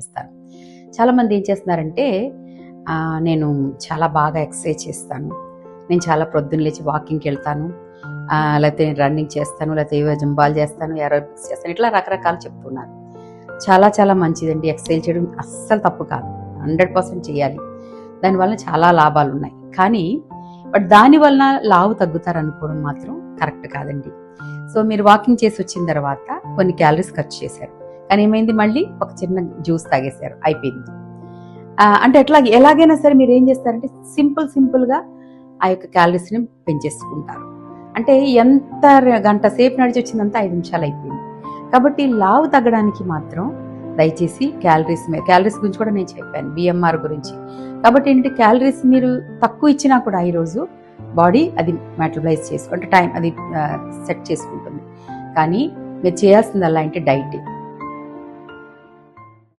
ఇస్తాను. చాలామంది ఏం చేస్తున్నారంటే నేను చాలా బాగా ఎక్సర్సైజ్ చేస్తాను, నేను చాలా ప్రొద్దున లేచి వాకింగ్కి వెళ్తాను, లేకపోతే నేను రన్నింగ్ చేస్తాను, లేకపోతే జంబాలు చేస్తాను, ఏరోబిక్స్ చేస్తాను, ఇట్లా రకరకాలు చెప్తున్నారు. చాలా చాలా మంచిదండి. ఎక్సర్సైజ్ చేయడం అస్సలు తప్పు కాదు, 100% చేయాలి. దానివల్ల చాలా లాభాలు ఉన్నాయి. కానీ బట్ దానివల్ల లావు తగ్గుతారు అనుకోవడం మాత్రం కరెక్ట్ కాదండి. సో మీరు వాకింగ్ చేసి వచ్చిన తర్వాత కొన్ని క్యాలరీస్ ఖర్చు చేశారు, కానీ ఏమైంది, మళ్ళీ ఒక చిన్న జ్యూస్ తాగేశారు, అయిపోయింది. అంటే ఎలాగైనా సరే మీరు ఏం చేస్తారంటే సింపుల్గా ఆ యొక్క క్యాలరీస్ని పెంచేసుకుంటారు. అంటే ఎంత గంట సేపు నడిచి వచ్చిందంతా 5 నిమిషాలు అయిపోయింది. కాబట్టి లావు తగ్గడానికి మాత్రం దయచేసి క్యాలరీస్ గురించి కూడా నేను చెప్పాను, BMR గురించి. కాబట్టి ఏంటంటే క్యాలరీస్ మీరు తక్కువ ఇచ్చినా కూడా ఈరోజు బాడీ అది మెటబలైజ్ చేసుకుంటే టైం అది సెట్ చేసుకుంటుంది. కానీ మీరు చేయాల్సిందల్లా అంటే డైట్.